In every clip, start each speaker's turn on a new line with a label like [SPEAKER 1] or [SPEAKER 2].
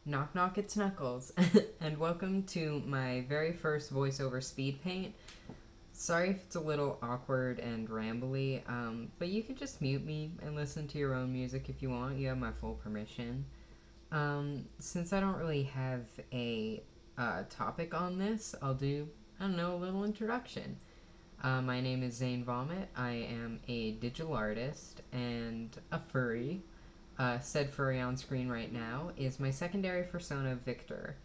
[SPEAKER 1] Knock knock, it's Knuckles, and welcome to my very first voiceover Speedpaint. Sorry if it's a little awkward and rambly, but you can just mute me and listen to your own music if you want. You have my full permission. Since I don't really have a topic on this, I'll do, I don't know, a little introduction. My name is Zane Vomit. I am a digital artist and a furry. Said furry on screen right now is my secondary persona, Victor.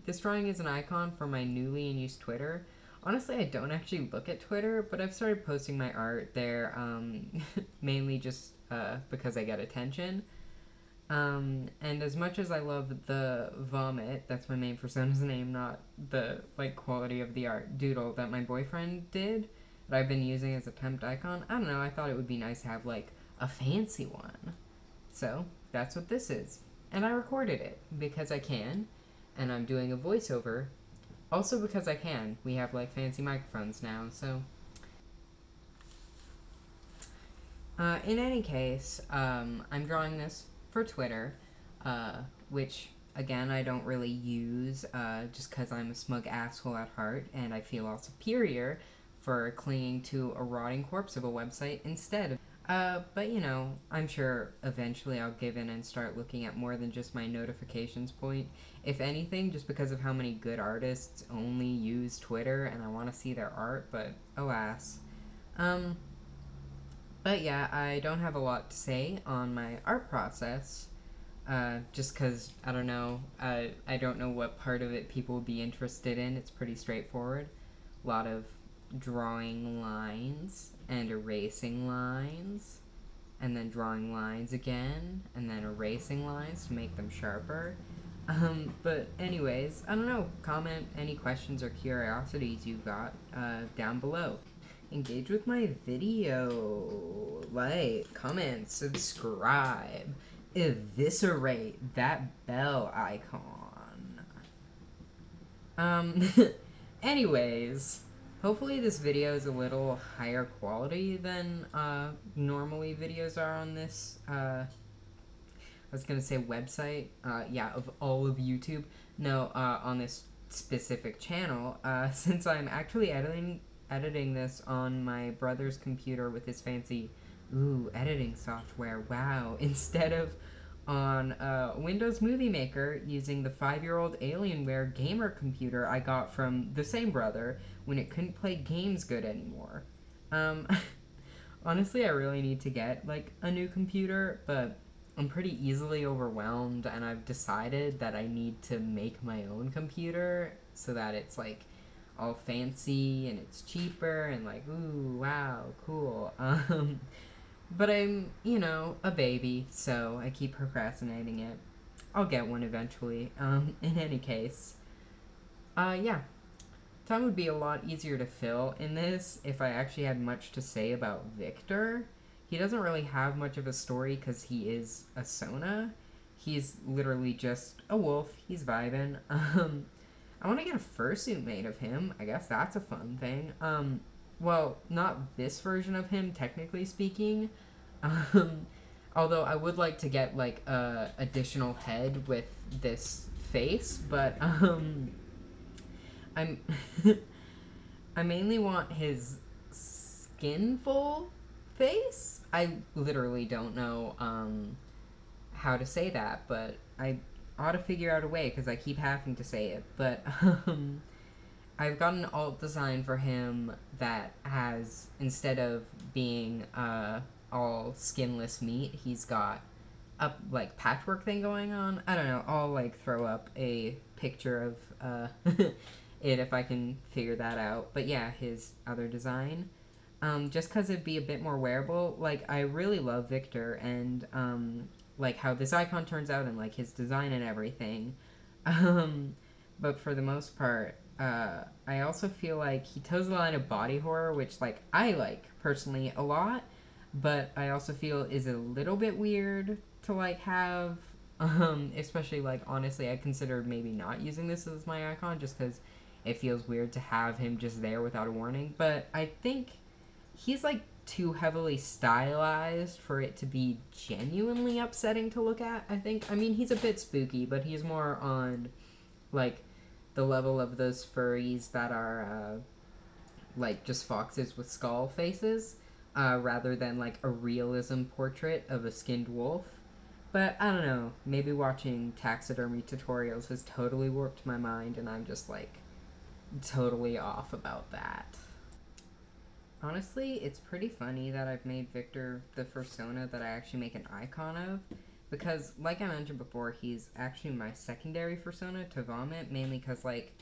[SPEAKER 1] This drawing is an icon for my newly in use Twitter. Honestly, I don't actually look at Twitter, but I've started posting my art there, mainly just because I get attention. And as much as I love the vomit, that's my main persona's name, not the quality of the art doodle that my boyfriend did that I've been using as a temp icon. I don't know, I thought it would be nice to have a fancy one. So that's what this is. And I recorded it because I can, and I'm doing a voiceover also because I can. We have fancy microphones now, so in any case, I'm drawing this for Twitter, which again I don't really use just because I'm a smug asshole at heart and I feel all superior for clinging to a rotting corpse of a website instead. But you know, I'm sure eventually I'll give in and start looking at more than just my notifications point. If anything, just because of how many good artists only use Twitter and I want to see their art, but alas. But yeah, I don't have a lot to say on my art process, just because, I don't know, I don't know what part of it people would be interested in. It's pretty straightforward. A lot of drawing lines and erasing lines, and then drawing lines again, and then erasing lines to make them sharper. But anyways, I don't know, comment any questions or curiosities you've got down below. Engage with my video, like, comment, subscribe, eviscerate that bell icon. Anyways, hopefully this video is a little higher quality than normally videos are on this, I was gonna say website, yeah, of all of YouTube. No, on this specific channel, since I'm actually editing this on my brother's computer with his fancy, editing software, wow, instead of on Windows Movie Maker using the 5-year-old Alienware gamer computer I got from the same brother when it couldn't play games good anymore. Honestly, I really need to get, a new computer, but I'm pretty easily overwhelmed, and I've decided that I need to make my own computer so that it's, all fancy and it's cheaper and ooh, wow, cool. But I'm, you know, a baby, so I keep procrastinating it. I'll get one eventually. In any case, yeah. Time would be a lot easier to fill in this if I actually had much to say about Victor. He doesn't really have much of a story because he is a Sona. He's literally just a wolf. He's vibing. I want to get a fursuit made of him. I guess that's a fun thing. Well, not this version of him, technically speaking. Although I would like to get, a additional head with this face, but, I'm... I mainly want his skinful face? I literally don't know, how to say that, but I ought to figure out a way, because I keep having to say it, but, I've got an alt design for him that has, instead of being, all skinless meat, he's got a, patchwork thing going on. I don't know, I'll, throw up a picture of, it if I can figure that out. But yeah, his other design. Just because it'd be a bit more wearable. I really love Victor, and, how this icon turns out, and, his design and everything. But for the most part, I also feel like he toes the line of body horror, which, I like, personally, a lot, but I also feel is a little bit weird to, have, especially, honestly, I considered maybe not using this as my icon, just because it feels weird to have him just there without a warning, but I think he's, too heavily stylized for it to be genuinely upsetting to look at, I think. I mean, he's a bit spooky, but he's more on, like, the level of those furries that are, like, just foxes with skull faces, rather than, like, a realism portrait of a skinned wolf. But, I don't know, maybe watching taxidermy tutorials has totally warped my mind, and I'm just, like, totally off about that. Honestly, it's pretty funny that I've made Victor the persona that I actually make an icon of, because, like I mentioned before, he's actually my secondary persona to Vomit, mainly because, like,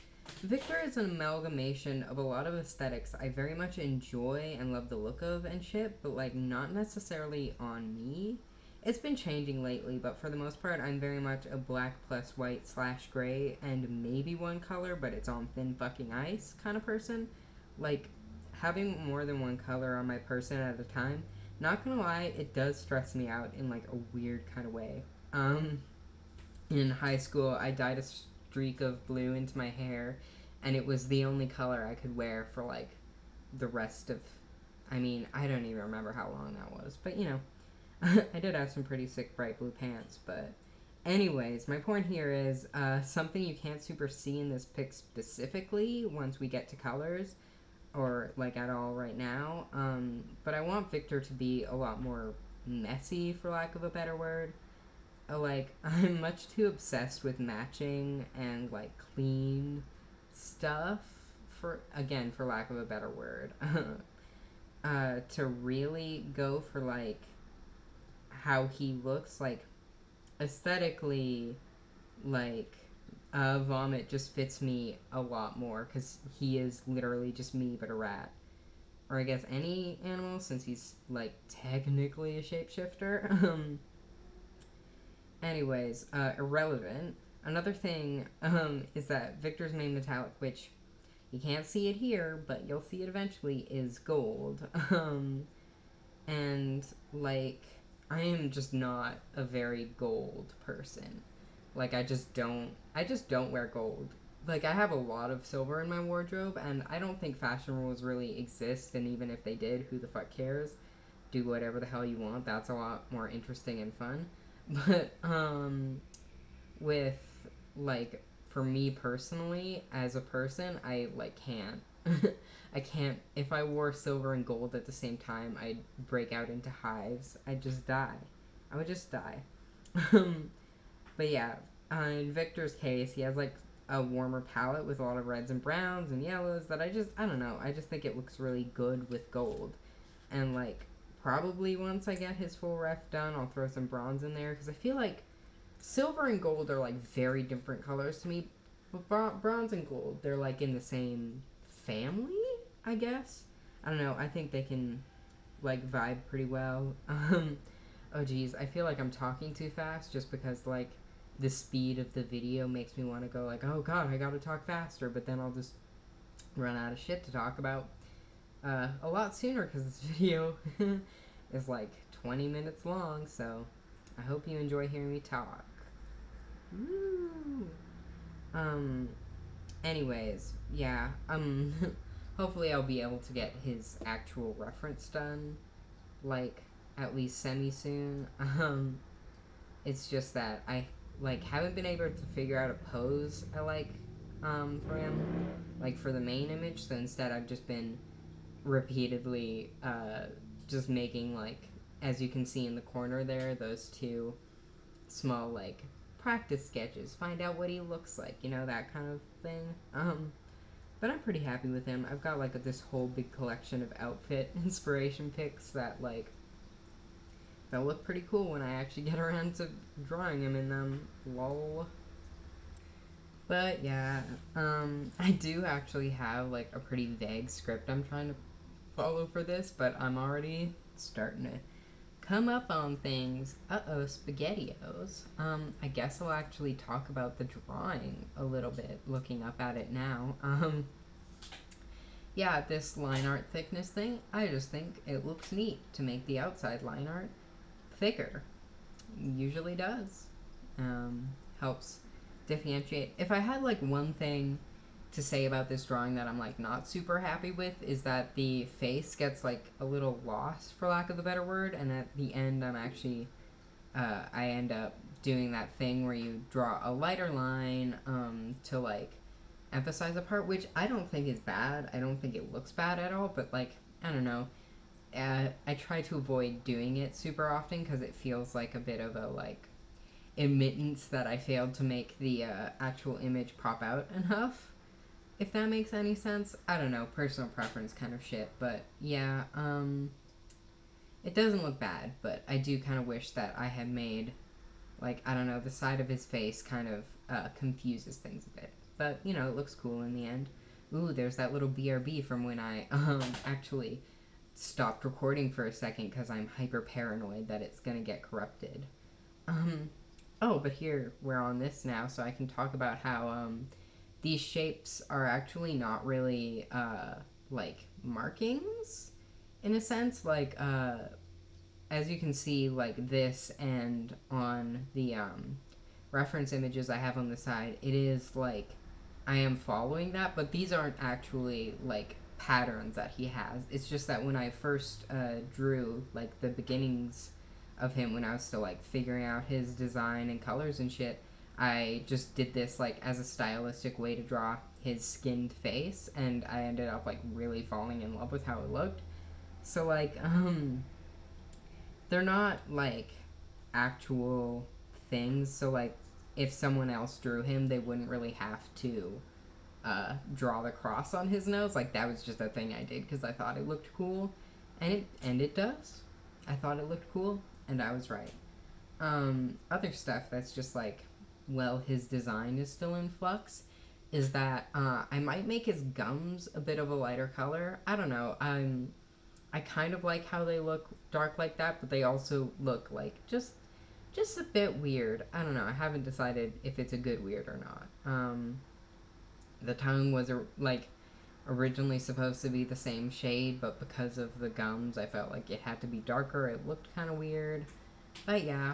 [SPEAKER 1] Victor is an amalgamation of a lot of aesthetics I very much enjoy and love the look of and shit, but, like, not necessarily on me. It's been changing lately, but for the most part, I'm very much a black plus white slash gray and maybe one color, but it's on thin fucking ice kind of person. Like, having more than one color on my person at a time, not gonna lie, it does stress me out in, like, a weird kind of way. In high school, I dyed a streak of blue into my hair, and it was the only color I could wear for, like, the rest of, I mean, I don't even remember how long that was, but, you know, I did have some pretty sick bright blue pants, but anyways, my point here is, something you can't super see in this pic specifically once we get to colors, or, like, at all right now, but I want Victor to be a lot more messy, for lack of a better word. Like, I'm much too obsessed with matching and, like, clean stuff, for lack of a better word, to really go for, like, how he looks, like, aesthetically, like, Vomit just fits me a lot more, because he is literally just me, but a rat. Or I guess any animal, since he's, like, technically a shapeshifter. Anyways, irrelevant. Another thing, is that Victor's main metallic, which you can't see it here, but you'll see it eventually, is gold. And, like, I am just not a very gold person. Like, I just don't wear gold. Like, I have a lot of silver in my wardrobe, and I don't think fashion rules really exist, and even if they did, who the fuck cares? Do whatever the hell you want, that's a lot more interesting and fun. But, with, like, for me personally, as a person, I, like, can't. I can't. If I wore silver and gold at the same time, I'd break out into hives. I'd just die. I would just die. But yeah, in Victor's case, he has, like, a warmer palette with a lot of reds and browns and yellows that I don't know, I just think it looks really good with gold. And, like, probably once I get his full ref done, I'll throw some bronze in there, because I feel like silver and gold are, like, very different colors to me, but bronze and gold, they're, like, in the same family, I guess? I don't know, I think they can, like, vibe pretty well. Oh geez, I feel like I'm talking too fast just because, like, the speed of the video makes me want to go, like, oh god, I gotta talk faster, but then I'll just run out of shit to talk about a lot sooner, because this video is, like, 20 minutes long, so I hope you enjoy hearing me talk. Woo! Anyways, yeah, hopefully I'll be able to get his actual reference done, like, at least semi-soon. It's just that I, like, haven't been able to figure out a pose I like, for him, like, for the main image, so instead I've just been repeatedly, just making, like, as you can see in the corner there, those two small, like, practice sketches, find out what he looks like, you know, that kind of thing. But I'm pretty happy with him. I've got, like, this whole big collection of outfit inspiration pics that, like, they'll look pretty cool when I actually get around to drawing him in them. Lol. But yeah, I do actually have, like, a pretty vague script I'm trying to follow for this, but I'm already starting to come up on things. Uh-oh, SpaghettiOs. I guess I'll actually talk about the drawing a little bit, looking up at it now. Yeah, this line art thickness thing, I just think it looks neat to make the outside line art thicker. Usually does. Helps differentiate. If I had, like, one thing to say about this drawing that I'm like not super happy with is that the face gets like a little lost, for lack of a better word, and at the end I'm actually I end up doing that thing where you draw a lighter line to like emphasize a part, which I don't think is bad. I don't think it looks bad at all, but like I don't know. I try to avoid doing it super often because it feels like a bit of a like admittance that I failed to make the actual image pop out enough. If that makes any sense. I don't know, personal preference kind of shit, but yeah, it doesn't look bad, but I do kind of wish that I had made, like, I don't know, the side of his face kind of confuses things a bit. But, you know, it looks cool in the end. Ooh, there's that little BRB from when I actually stopped recording for a second because I'm hyper paranoid that it's gonna get corrupted. Um, oh, but here, we're on this now, so I can talk about how these shapes are actually not really, like, markings, in a sense. Like, as you can see, like this and on the reference images I have on the side, it is like I am following that, but these aren't actually like patterns that he has. It's just that when I first drew like the beginnings of him when I was still like figuring out his design and colors and shit, I just did this like as a stylistic way to draw his skinned face, and I ended up like really falling in love with how it looked. So like they're not like actual things, so like if someone else drew him they wouldn't really have to draw the cross on his nose. Like that was just a thing I did because I thought it looked cool, and it does. I thought it looked cool and I was right. Other stuff that's just like, well, his design is still in flux is that I might make his gums a bit of a lighter color. I don't know. I kind of like how they look dark like that, but they also look like just a bit weird. I don't know. I haven't decided if it's a good weird or not. The tongue was like originally supposed to be the same shade, but because of the gums, I felt like it had to be darker. It looked kind of weird. But yeah,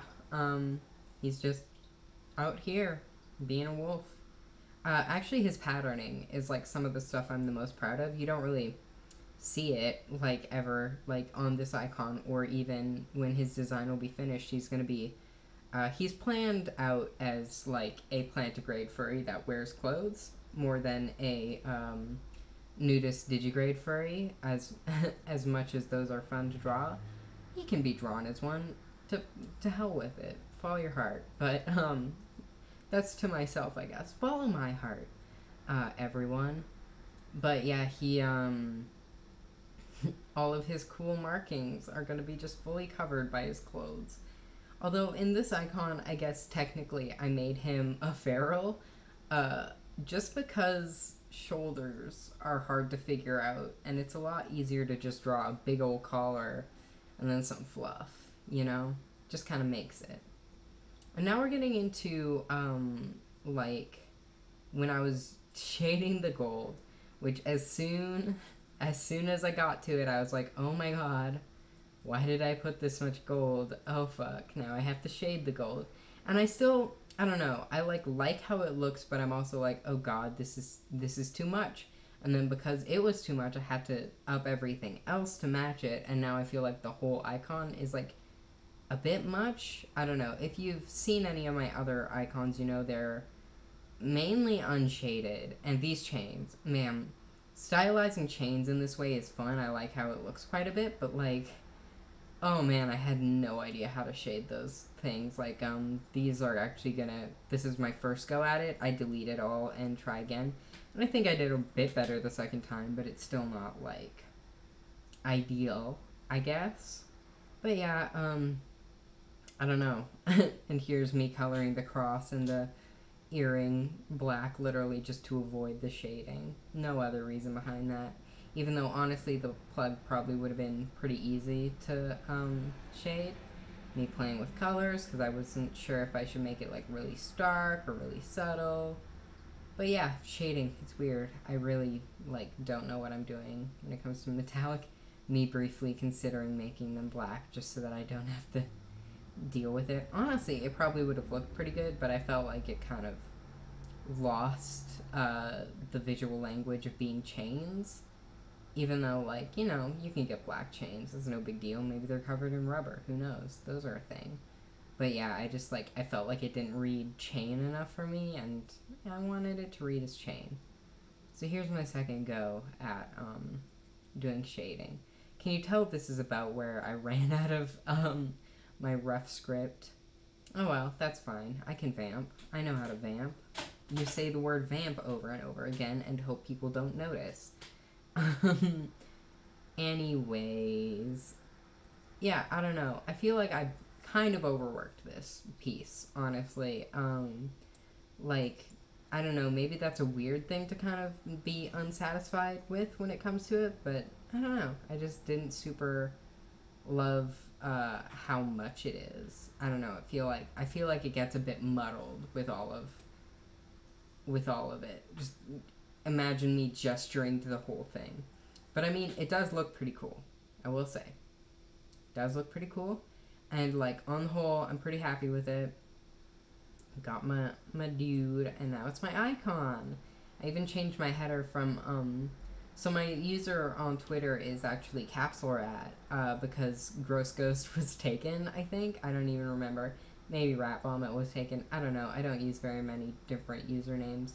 [SPEAKER 1] he's just out here being a wolf. Actually, his patterning is like some of the stuff I'm the most proud of. You don't really see it like ever like on this icon, or even when his design will be finished. He's planned out as like a plantigrade furry that wears clothes more than a nudist digigrade furry. As as much as those are fun to draw, he can be drawn as one. To hell with it, follow your heart. But that's to myself, I guess. Follow my heart, everyone. But yeah, he all of his cool markings are going to be just fully covered by his clothes. Although in this icon, I guess technically I made him a feral, uh, just because shoulders are hard to figure out, and it's a lot easier to just draw a big old collar and then some fluff, you know? Just kind of makes it. And now we're getting into, like, when I was shading the gold, which as soon as I got to it, I was like, oh my god, why did I put this much gold? Oh fuck, now I have to shade the gold. And I don't know, I like how it looks, but I'm also like, oh god, this is too much. And then because it was too much, I had to up everything else to match it, and now I feel like the whole icon is like a bit much. I don't know, if you've seen any of my other icons, you know they're mainly unshaded. And these chains, man, stylizing chains in this way is fun. I like how it looks quite a bit, but like, oh man, I had no idea how to shade those things. Like, these are actually this is my first go at it. I delete it all and try again. And I think I did a bit better the second time, but it's still not, like, ideal, I guess. But yeah, I don't know. And here's me coloring the cross and the earring black, literally just to avoid the shading. No other reason behind that. Even though, honestly, the plug probably would have been pretty easy to shade. Me playing with colors, because I wasn't sure if I should make it, like, really stark or really subtle. But yeah, shading, it's weird. I really, like, don't know what I'm doing when it comes to metallic. Me briefly considering making them black, just so that I don't have to deal with it. Honestly, it probably would have looked pretty good, but I felt like it kind of lost the visual language of being chains. Even though, like, you know, you can get black chains. It's no big deal. Maybe they're covered in rubber. Who knows? Those are a thing. But yeah, I just, like, I felt like it didn't read chain enough for me, and I wanted it to read as chain. So here's my second go at doing shading. Can you tell this is about where I ran out of my rough script? Oh well, that's fine. I can vamp. I know how to vamp. You say the word vamp over and over again and hope people don't notice. Anyways, yeah, I don't know. I feel like I kind of overworked this piece, honestly. Like, I don't know, maybe that's a weird thing to kind of be unsatisfied with when it comes to it, but I don't know. I just didn't super love how much it is. I don't know. I feel like it gets a bit muddled with all of it. Just imagine me gesturing to the whole thing. But I mean, it does look pretty cool. I will say. It does look pretty cool. And like on the whole, I'm pretty happy with it. Got my dude, and now it's my icon. I even changed my header from so my user on Twitter is actually Capsule Rat, because Gross Ghost was taken, I think. I don't even remember. Maybe Rat Vomit was taken. I don't know. I don't use very many different usernames.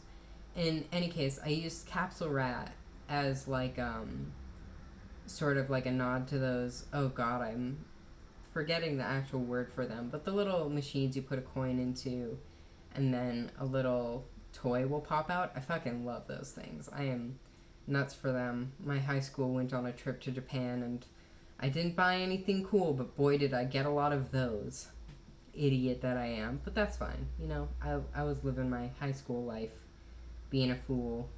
[SPEAKER 1] In any case, I used Capsule Rat as like sort of like a nod to those, oh god, I'm forgetting the actual word for them, but the little machines you put a coin into and then a little toy will pop out. I fucking love those things. I am nuts for them. My high school went on a trip to Japan and I didn't buy anything cool, but boy did I get a lot of those. Idiot that I am, but that's fine. You know, I was living my high school life being a fool.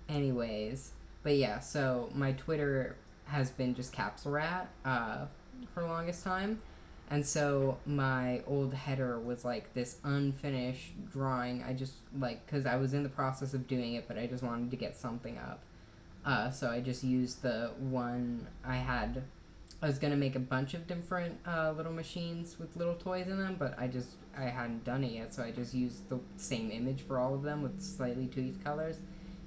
[SPEAKER 1] Anyways, but yeah, so my Twitter has been just Capsule Rat for the longest time. And so my old header was like this unfinished drawing. I just like, because I was in the process of doing it, but I just wanted to get something up. So I just used the one I had. I was going to make a bunch of different little machines with little toys in them, but I hadn't done it yet, so I just used the same image for all of them with slightly tweaked colors.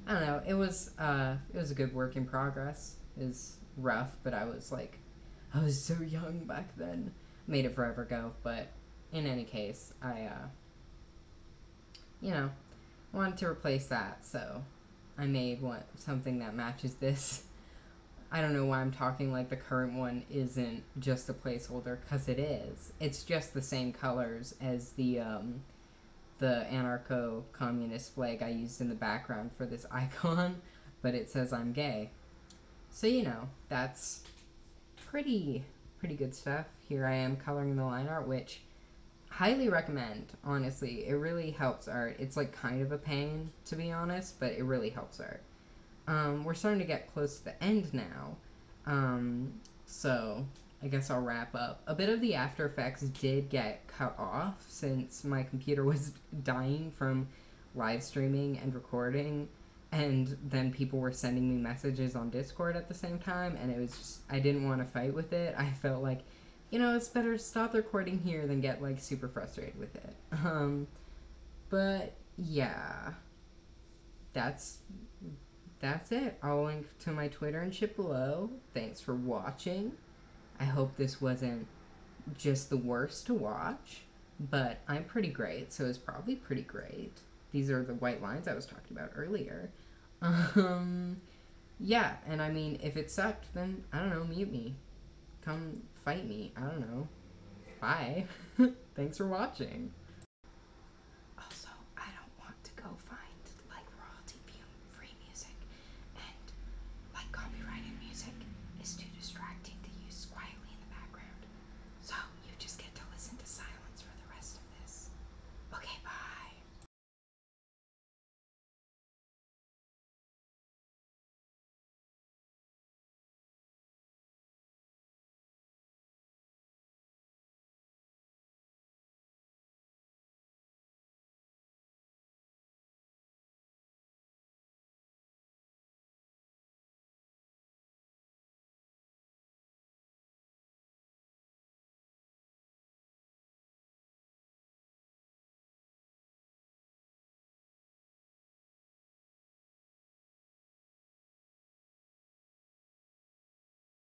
[SPEAKER 1] I don't know. It was a good work in progress. It was rough, but I was so young back then. Made it forever ago, but in any case, I wanted to replace that, so I made something that matches this. I don't know why I'm talking like the current one isn't just a placeholder, because it is. It's just the same colors as the anarcho-communist flag I used in the background for this icon, but it says I'm gay. So, you know, that's pretty good stuff. Here I am coloring the line art, which highly recommend, honestly. It really helps art. It's like kind of a pain, to be honest, but it really helps art. We're starting to get close to the end now, so I guess I'll wrap up. A bit of the After Effects did get cut off since my computer was dying from live streaming and recording, and then people were sending me messages on Discord at the same time, and it was just, I didn't want to fight with it. I felt like, you know, it's better to stop recording here than get, like, super frustrated with it. But, yeah. That's it. I'll link to my Twitter and shit below. Thanks for watching. I hope this wasn't just the worst to watch, but I'm pretty great, so it's probably pretty great. These are the white lines I was talking about earlier. Yeah, and I mean, if it sucked, then, I don't know, mute me. Come fight me. I don't know. Bye. Thanks for watching.